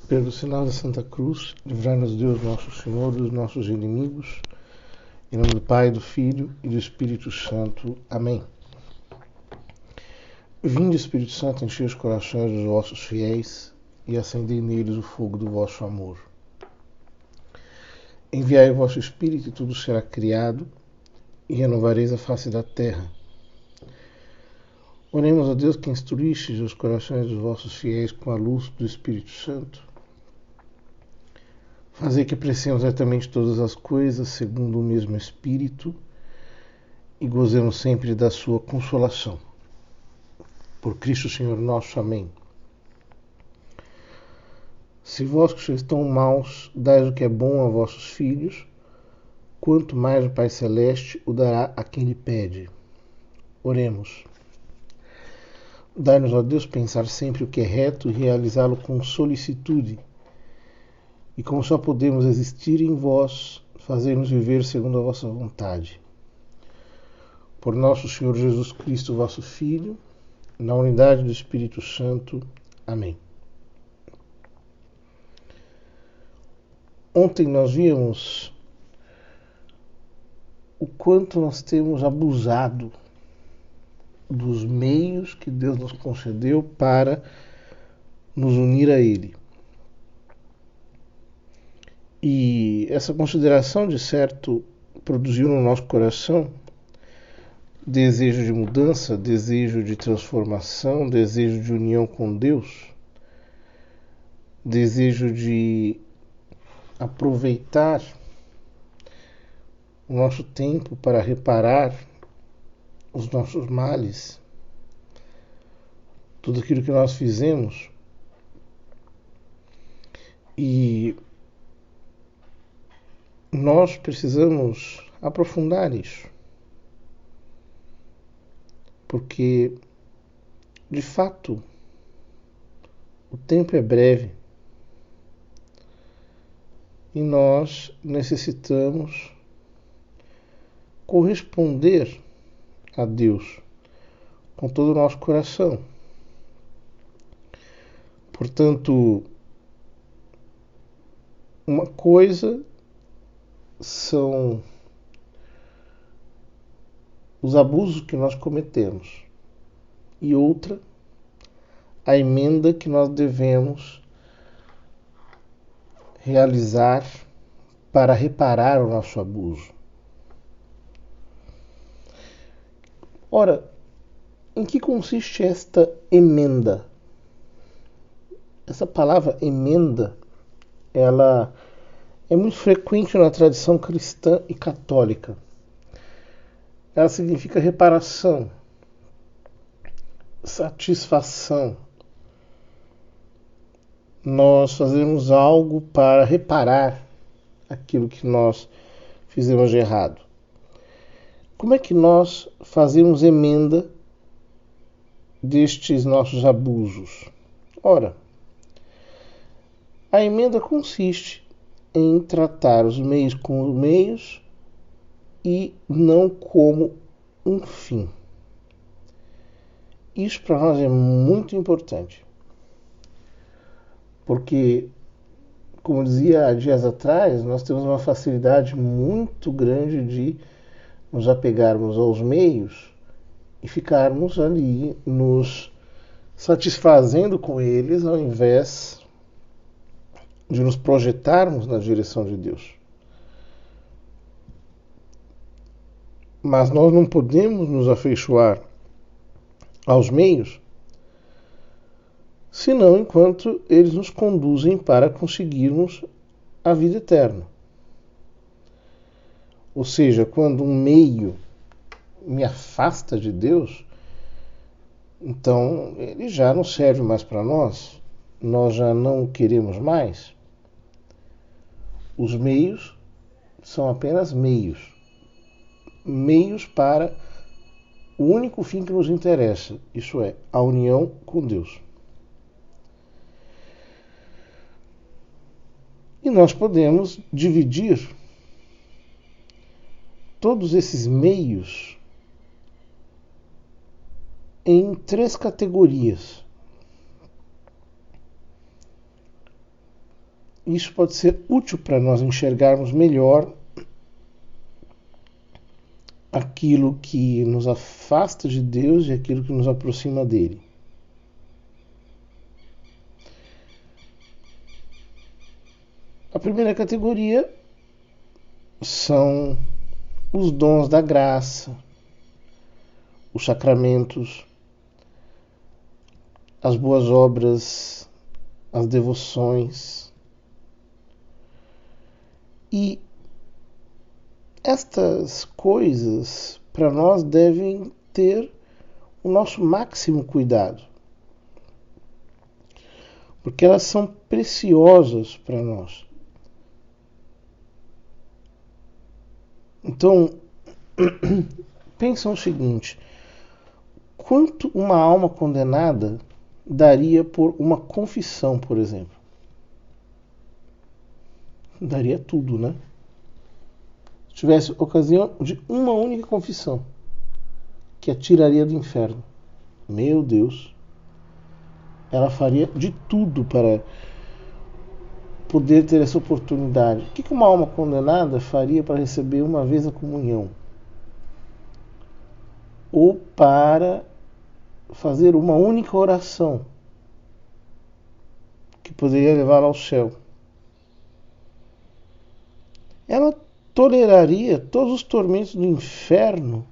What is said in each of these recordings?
Pelo sinal da Santa Cruz, livrai-nos Deus nosso Senhor dos nossos inimigos, em nome do Pai, do Filho e do Espírito Santo. Amém. Vinde, Espírito Santo, enchei os corações dos vossos fiéis e acendei neles o fogo do vosso amor. Enviai o vosso Espírito e tudo será criado, e renovareis a face da terra. Oremos a Deus que instruístes os corações dos vossos fiéis com a luz do Espírito Santo. Fazei que apreciemos retamente todas as coisas segundo o mesmo Espírito e gozemos sempre da sua consolação. Por Cristo Senhor nosso. Amém. Se vós que sois tão maus dais o que é bom a vossos filhos, quanto mais o Pai Celeste o dará a quem lhe pede. Oremos. Dai-nos, ó Deus, pensar sempre o que é reto e realizá-lo com solicitude. E como só podemos existir em vós, fazei-nos viver segundo a vossa vontade. Por nosso Senhor Jesus Cristo, vosso Filho, na unidade do Espírito Santo. Amém. Ontem nós vimos o quanto nós temos abusado dos meios que Deus nos concedeu para nos unir a Ele. E essa consideração, de certo, produziu no nosso coração desejo de mudança, desejo de transformação, desejo de união com Deus, desejo de aproveitar o nosso tempo para reparar os nossos males, tudo aquilo que nós fizemos. E nós precisamos aprofundar isso, porque, de fato, o tempo é breve e nós necessitamos corresponder a Deus com todo o nosso coração. Portanto, uma coisa são os abusos que nós cometemos e outra, a emenda que nós devemos realizar para reparar o nosso abuso. Ora, em que consiste esta emenda? Essa palavra emenda, ela é muito frequente na tradição cristã e católica. Ela significa reparação, satisfação. Nós fazemos algo para reparar aquilo que nós fizemos de errado. Como é que nós fazemos emenda destes nossos abusos? Ora, a emenda consiste em tratar os meios como meios e não como um fim. Isso para nós é muito importante, porque, como dizia há dias atrás, nós temos uma facilidade muito grande de nos apegarmos aos meios e ficarmos ali nos satisfazendo com eles ao invés de nos projetarmos na direção de Deus. Mas nós não podemos nos afeiçoar aos meios, senão enquanto eles nos conduzem para conseguirmos a vida eterna. Ou seja, quando um meio me afasta de Deus, então ele já não serve mais para nós, nós já não o queremos mais. Os meios são apenas meios para o único fim que nos interessa, isso é, a união com Deus. E nós podemos dividir todos esses meios em 3 categorias. isso pode ser útil para nós enxergarmos melhor aquilo que nos afasta de Deus e aquilo que nos aproxima dele. A primeira categoria são os dons da graça, os sacramentos, as boas obras, as devoções. E estas coisas para nós devem ter o nosso máximo cuidado, porque elas são preciosas para nós. Então, pensa o seguinte: quanto uma alma condenada daria por uma confissão, por exemplo? Daria tudo, né? Se tivesse ocasião de uma única confissão, que a tiraria do inferno, meu Deus, ela faria de tudo para poder ter essa oportunidade. O que uma alma condenada faria para receber uma vez a comunhão? Ou para fazer uma única oração que poderia levá-la ao céu? Ela toleraria todos os tormentos do inferno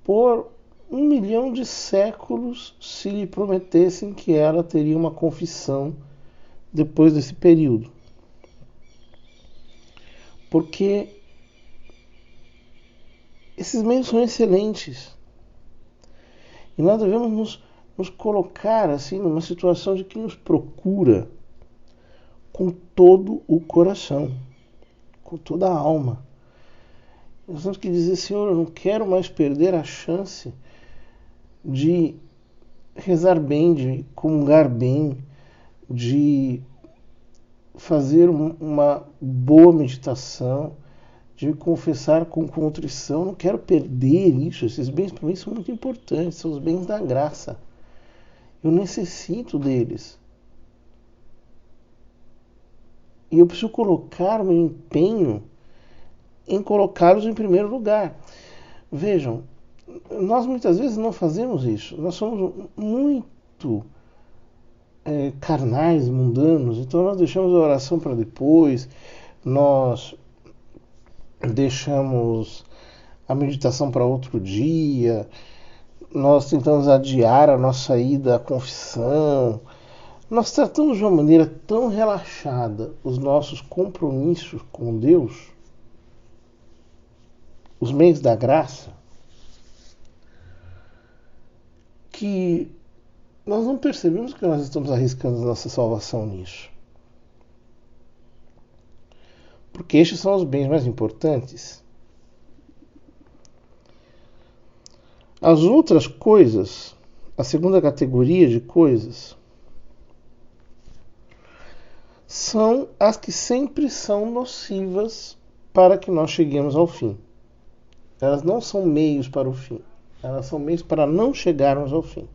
por 1.000.000 de séculos se lhe prometessem que ela teria uma confissão depois desse período. Porque esses meios são excelentes. E nós devemos nos colocar assim numa situação de quem nos procura com todo o coração, com toda a alma. Nós temos que dizer: Senhor, eu não quero mais perder a chance de rezar bem, de comungar bem, de fazer uma boa meditação, de me confessar com contrição. Eu não quero perder isso. Esses bens para mim são muito importantes, são os bens da graça. Eu necessito deles. E eu preciso colocar meu empenho em colocá-los em primeiro lugar. Vejam, nós muitas vezes não fazemos isso. Nós somos muito carnais, mundanos. Então nós deixamos a oração para depois, nós deixamos a meditação para outro dia, nós tentamos adiar a nossa ida à confissão. Nós tratamos de uma maneira tão relaxada os nossos compromissos com Deus, os meios da graça, que nós não percebemos que nós estamos arriscando a nossa salvação nisso. Porque estes são os bens mais importantes. As outras coisas, a segunda categoria de coisas, são as que sempre são nocivas para que nós cheguemos ao fim. Elas não são meios para o fim. Elas são meios para não chegarmos ao fim.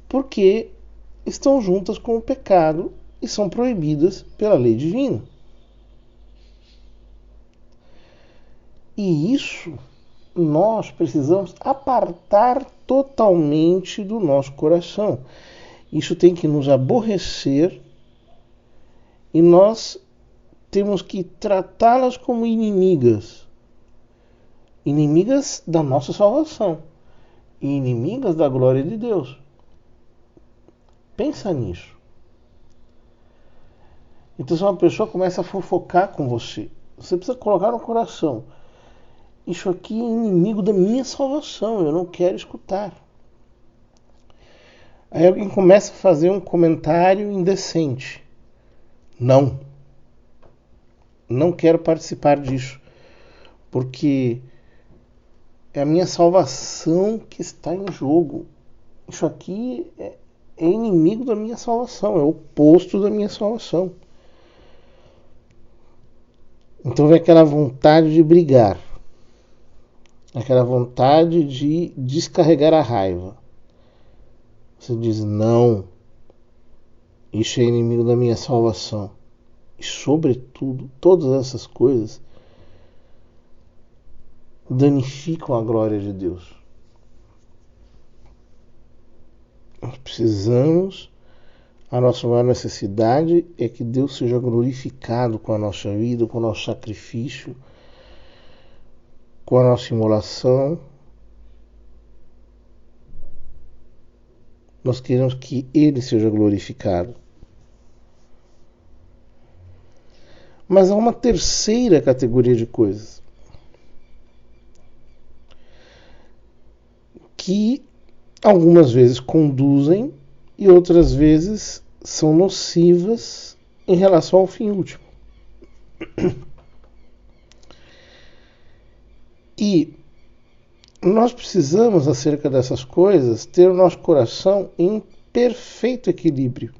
Porque estão juntas com o pecado e são proibidas pela lei divina. E isso nós precisamos apartar totalmente do nosso coração. Isso tem que nos aborrecer e nós temos que tratá-las como inimigas. Inimigas da nossa salvação e inimigas da glória de Deus. Pensa nisso. Então, se uma pessoa começa a fofocar com você, você precisa colocar no coração: isso aqui é inimigo da minha salvação, eu não quero escutar. Aí alguém começa a fazer um comentário indecente: não quero participar disso, porque é a minha salvação que está em jogo. Isso aqui é inimigo da minha salvação, é o oposto da minha salvação. Então vem aquela vontade de brigar, aquela vontade de descarregar a raiva. Você diz: não, Isso é inimigo da minha salvação. E, sobretudo, todas essas coisas danificam a glória de Deus. Nós precisamos, a nossa maior necessidade é que Deus seja glorificado com a nossa vida, com o nosso sacrifício, com a nossa imolação. Nós queremos que Ele seja glorificado. Mas há uma terceira categoria de coisas que algumas vezes conduzem e outras vezes são nocivas em relação ao fim último. E nós precisamos, acerca dessas coisas, ter o nosso coração em perfeito equilíbrio.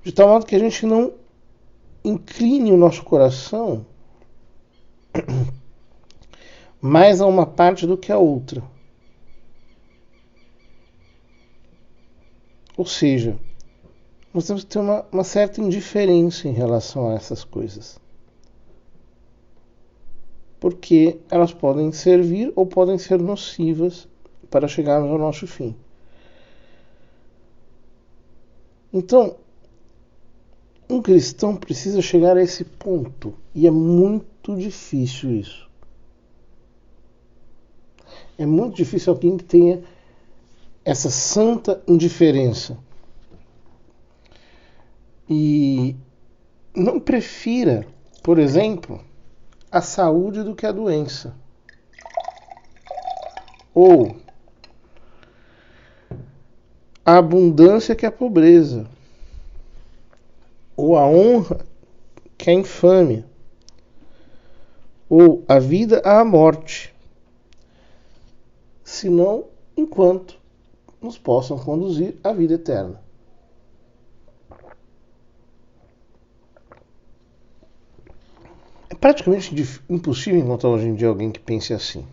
De tal modo que a gente não incline o nosso coração mais a uma parte do que a outra. Ou seja, nós temos que ter uma certa indiferença em relação a essas coisas. Porque elas podem servir ou podem ser nocivas para chegarmos ao nosso fim. Então, um cristão precisa chegar a esse ponto, e é muito difícil isso. É muito difícil alguém que tenha essa santa indiferença. E não prefira, por exemplo, a saúde do que a doença. Ou a abundância que a pobreza. Ou a honra que a infâmia. Ou a vida à morte. Senão, enquanto nos possam conduzir à vida eterna. É praticamente impossível encontrar hoje em dia alguém que pense assim.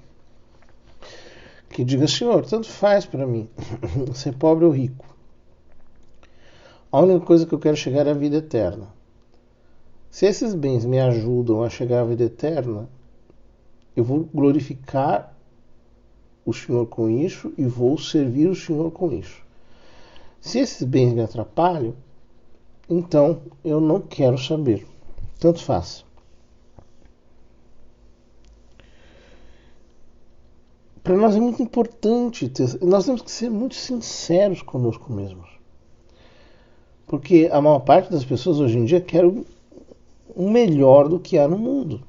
Que diga, Senhor, tanto faz para mim ser pobre ou rico. A única coisa que eu quero chegar é a vida eterna. Se esses bens me ajudam a chegar à vida eterna, eu vou glorificar o Senhor com isso e vou servir o Senhor com isso. Se esses bens me atrapalham, então eu não quero saber. Tanto faz. Para nós é muito importante, nós temos que ser muito sinceros conosco mesmos. Porque a maior parte das pessoas hoje em dia quer o melhor do que há no mundo.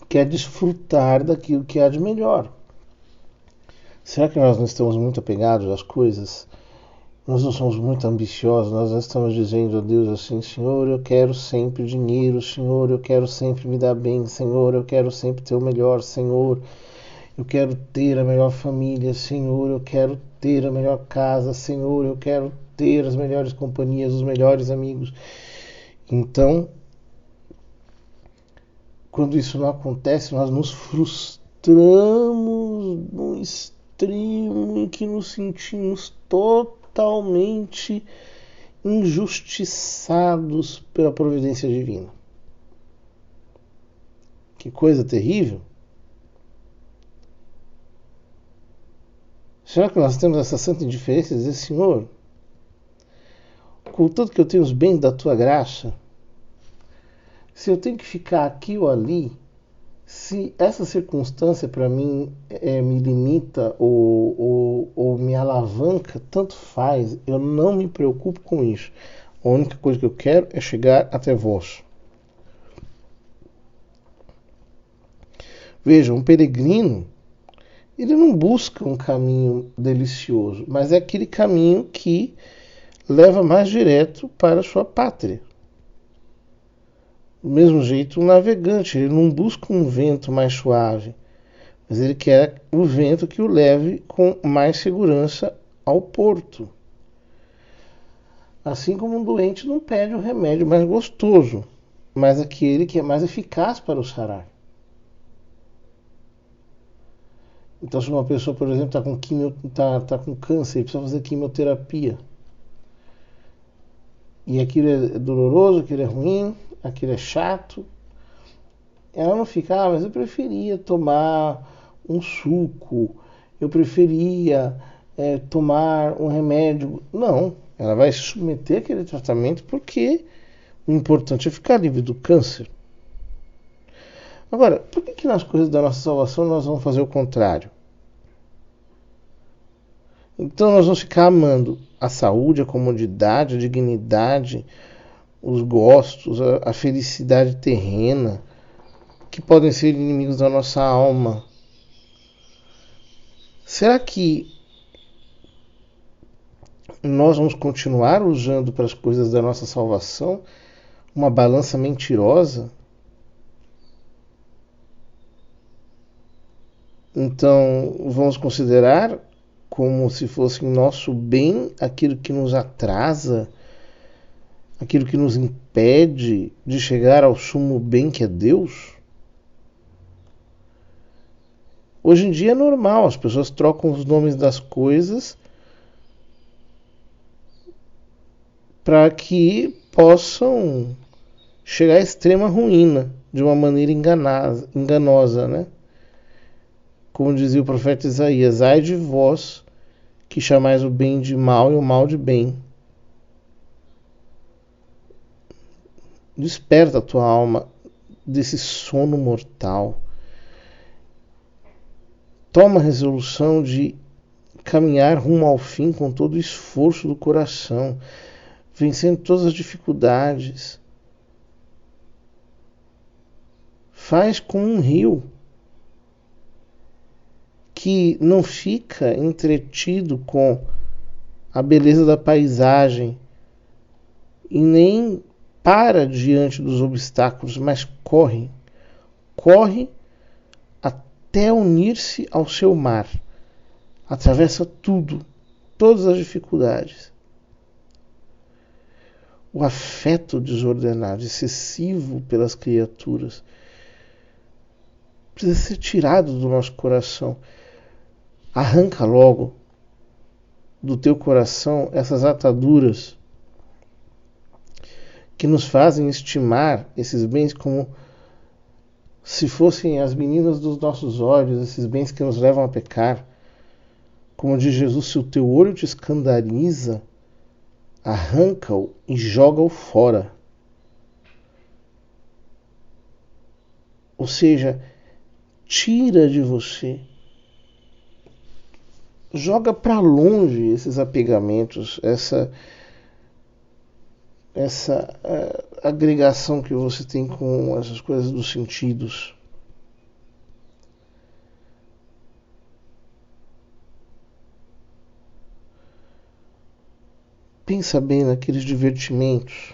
Quer desfrutar daquilo que há de melhor. Será que nós não estamos muito apegados às coisas? Nós não somos muito ambiciosos, nós não estamos dizendo a Deus assim, Senhor, eu quero sempre dinheiro, Senhor, eu quero sempre me dar bem, Senhor, eu quero sempre ter o melhor, Senhor, eu quero ter a melhor família, Senhor, eu quero ter a melhor casa, Senhor, eu quero ter as melhores companhias, os melhores amigos. Então, quando isso não acontece, nós nos frustramos no extremo em que nos sentimos totalmente injustiçados pela providência divina. Que coisa terrível! Será que nós temos essa santa indiferença de dizer, Senhor, contanto que eu tenho os bens da tua graça, se eu tenho que ficar aqui ou ali, se essa circunstância para mim me limita ou me alavanca, tanto faz, eu não me preocupo com isso. A única coisa que eu quero é chegar até vós. Veja, um peregrino, ele não busca um caminho delicioso, mas é aquele caminho que leva mais direto para a sua pátria. Do mesmo jeito, um navegante, ele não busca um vento mais suave, mas ele quer o vento que o leve com mais segurança ao porto. Assim como um doente não pede um remédio mais gostoso, mas aquele que é mais eficaz para o sarar. Então, se uma pessoa, por exemplo, tá com câncer e precisa fazer quimioterapia, e aquilo é doloroso, aquilo é ruim, aquilo é chato, ela não fica, mas eu preferia tomar um suco, eu preferia tomar um remédio. Não, ela vai se submeter àquele tratamento porque o importante é ficar livre do câncer. Agora, por que nas coisas da nossa salvação nós vamos fazer o contrário? Então nós vamos ficar amando a saúde, a comodidade, a dignidade, os gostos, a felicidade terrena, que podem ser inimigos da nossa alma. Será que nós vamos continuar usando para as coisas da nossa salvação uma balança mentirosa? Então, vamos considerar como se fosse nosso bem aquilo que nos atrasa, aquilo que nos impede de chegar ao sumo bem que é Deus? Hoje em dia é normal, as pessoas trocam os nomes das coisas para que possam chegar à extrema ruína de uma maneira enganosa, né? Como dizia o profeta Isaías, ai de vós que chamais o bem de mal e o mal de bem. Desperta a tua alma desse sono mortal. Toma a resolução de caminhar rumo ao fim com todo o esforço do coração, vencendo todas as dificuldades. Faz como um rio que não fica entretido com a beleza da paisagem e nem para diante dos obstáculos, mas corre até unir-se ao seu mar. Atravessa tudo, todas as dificuldades. O afeto desordenado, excessivo pelas criaturas, precisa ser tirado do nosso coração. Arranca logo do teu coração essas ataduras que nos fazem estimar esses bens como se fossem as meninas dos nossos olhos, esses bens que nos levam a pecar. Como diz Jesus, se o teu olho te escandaliza, arranca-o e joga-o fora. Ou seja, tira de você, joga para longe esses apegamentos, essa agregação que você tem com essas coisas dos sentidos. Pensa bem naqueles divertimentos.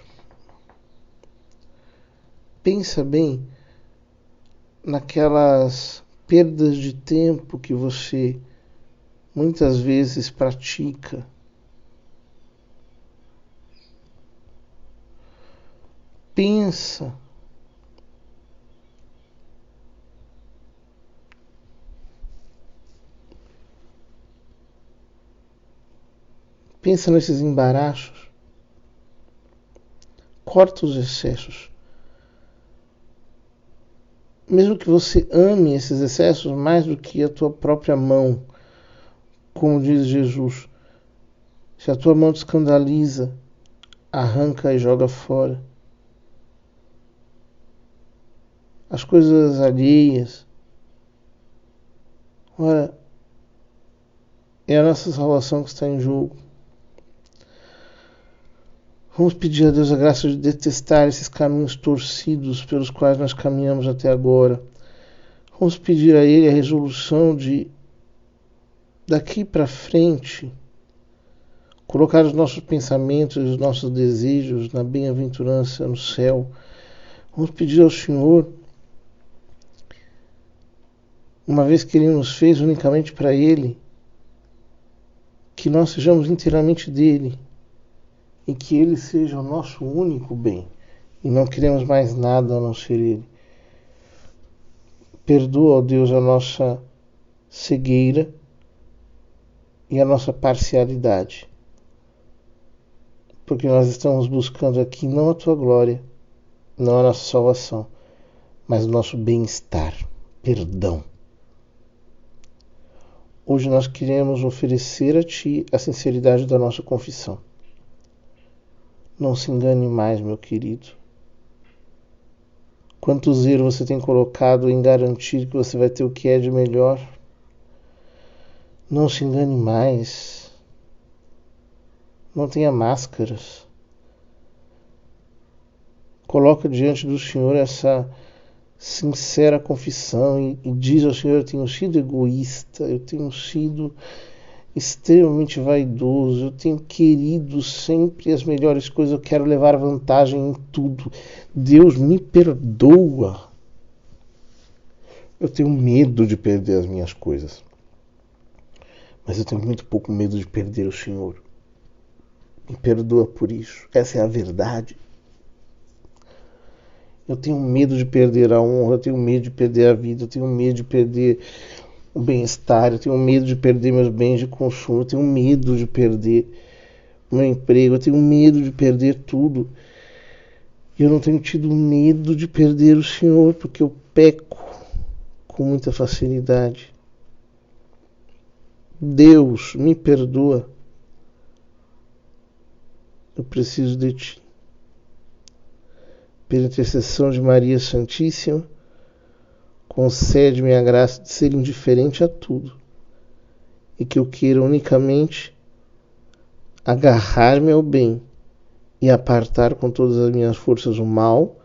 Pensa bem naquelas perdas de tempo que você muitas vezes pratica. Pensa nesses embaraços. Corta os excessos. Mesmo que você ame esses excessos mais do que a tua própria mão, como diz Jesus, se a tua mão te escandaliza, arranca e joga fora. As coisas alheias. Ora, é a nossa salvação que está em jogo. Vamos pedir a Deus a graça de detestar esses caminhos torcidos pelos quais nós caminhamos até agora. Vamos pedir a Ele a resolução de, daqui para frente, colocar os nossos pensamentos e os nossos desejos na bem-aventurança no céu. Vamos pedir ao Senhor, uma vez que Ele nos fez unicamente para Ele, que nós sejamos inteiramente dEle e que Ele seja o nosso único bem e não queremos mais nada a não ser Ele. Perdoa, ó Deus, a nossa cegueira e a nossa parcialidade. Porque nós estamos buscando aqui não a tua glória, não a nossa salvação, mas o nosso bem-estar, perdão. Hoje nós queremos oferecer a ti a sinceridade da nossa confissão. Não se engane mais, meu querido. Quanto zelo você tem colocado em garantir que você vai ter o que é de melhor? Não se engane mais. Não tenha máscaras. Coloca diante do Senhor essa sincera confissão e diz ao Senhor: eu tenho sido egoísta, eu tenho sido extremamente vaidoso, eu tenho querido sempre as melhores coisas, eu quero levar vantagem em tudo. Deus, me perdoa. Eu tenho medo de perder as minhas coisas, mas eu tenho muito pouco medo de perder o Senhor. Me perdoa por isso. Essa é a verdade. Eu tenho medo de perder a honra, eu tenho medo de perder a vida, eu tenho medo de perder o bem-estar, eu tenho medo de perder meus bens de consumo, eu tenho medo de perder meu emprego, eu tenho medo de perder tudo. E eu não tenho tido medo de perder o Senhor, porque eu peco com muita facilidade. Deus, me perdoa. Eu preciso de ti. Pela intercessão de Maria Santíssima, concede-me a graça de ser indiferente a tudo e que eu queira unicamente agarrar-me ao bem e apartar com todas as minhas forças o mal,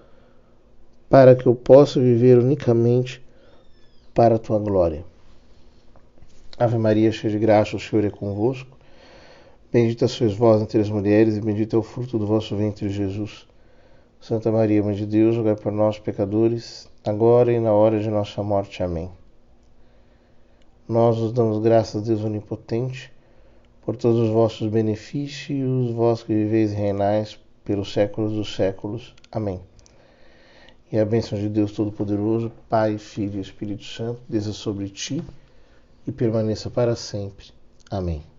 para que eu possa viver unicamente para a tua glória. Ave Maria, cheia de graça, o Senhor é convosco. Bendita sois vós entre as mulheres e bendito é o fruto do vosso ventre, Jesus. Santa Maria, Mãe de Deus, rogai por nós, pecadores, agora e na hora de nossa morte. Amém. Nós vos damos graças a Deus Onipotente, por todos os vossos benefícios, vós que viveis e reinais pelos séculos dos séculos. Amém. E a bênção de Deus Todo-Poderoso, Pai, Filho e Espírito Santo, desça sobre ti e permaneça para sempre. Amém.